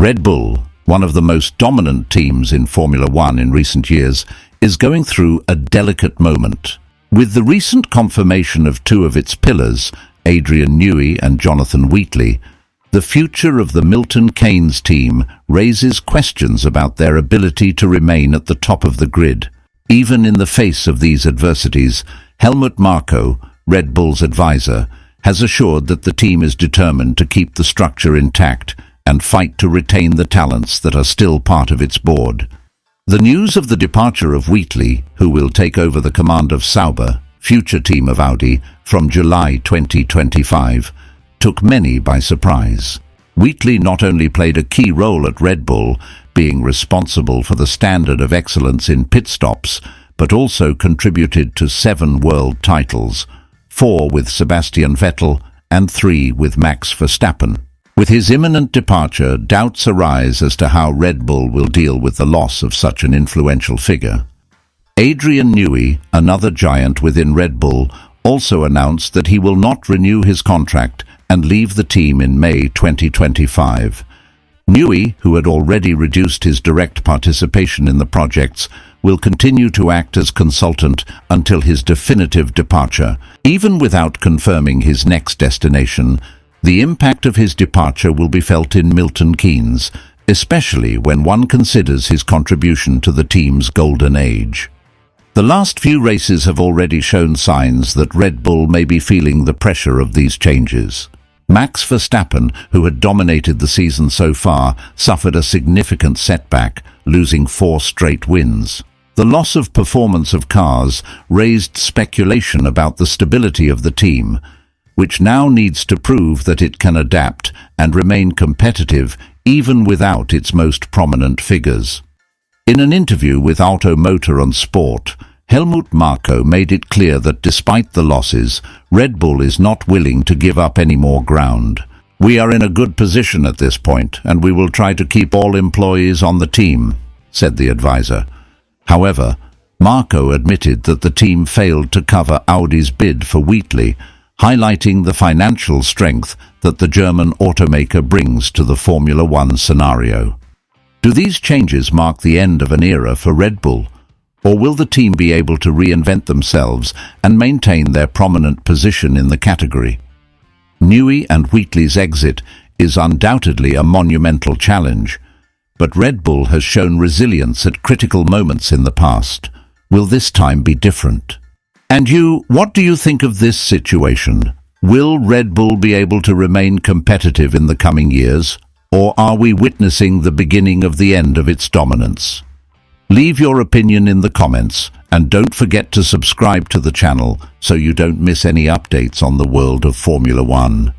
Red Bull, one of the most dominant teams in Formula One in recent years, is going through a delicate moment. With the recent confirmation of two of its pillars, Adrian Newey and Jonathan Wheatley, the future of the Milton Keynes team raises questions about their ability to remain at the top of the grid. Even in the face of these adversities, Helmut Marko, Red Bull's advisor, has assured that the team is determined to keep the structure intact and fight to retain the talents that are still part of its board. The news of the departure of Wheatley, who will take over the command of Sauber, future team of Audi, from July 2025, took many by surprise. Wheatley not only played a key role at Red Bull, being responsible for the standard of excellence in pit stops, but also contributed to 7 world titles, 4 with Sebastian Vettel and 3 with Max Verstappen. With his imminent departure, doubts arise as to how Red Bull will deal with the loss of such an influential figure. Adrian Newey, another giant within Red Bull, also announced that he will not renew his contract and leave the team in May 2025. Newey, who had already reduced his direct participation in the projects, will continue to act as consultant until his definitive departure. Even without confirming his next destination, the impact of his departure will be felt in Milton Keynes, especially when one considers his contribution to the team's golden age. The last few races have already shown signs that Red Bull may be feeling the pressure of these changes. Max Verstappen, who had dominated the season so far, suffered a significant setback, losing 4 straight wins. The loss of performance of cars raised speculation about the stability of the team, which now needs to prove that it can adapt and remain competitive even without its most prominent figures. In an interview with Auto Motor und Sport, Helmut Marko made it clear that despite the losses, Red Bull is not willing to give up any more ground. "We are in a good position at this point, and we will try to keep all employees on the team," said the advisor. However, Marko admitted that the team failed to cover Audi's bid for Wheatley, highlighting the financial strength that the German automaker brings to the Formula One scenario. Do these changes mark the end of an era for Red Bull, or will the team be able to reinvent themselves and maintain their prominent position in the category? Newey and Wheatley's exit is undoubtedly a monumental challenge, but Red Bull has shown resilience at critical moments in the past. Will this time be different? And you, what do you think of this situation? Will Red Bull be able to remain competitive in the coming years, or are we witnessing the beginning of the end of its dominance? Leave your opinion in the comments, and don't forget to subscribe to the channel so you don't miss any updates on the world of Formula One.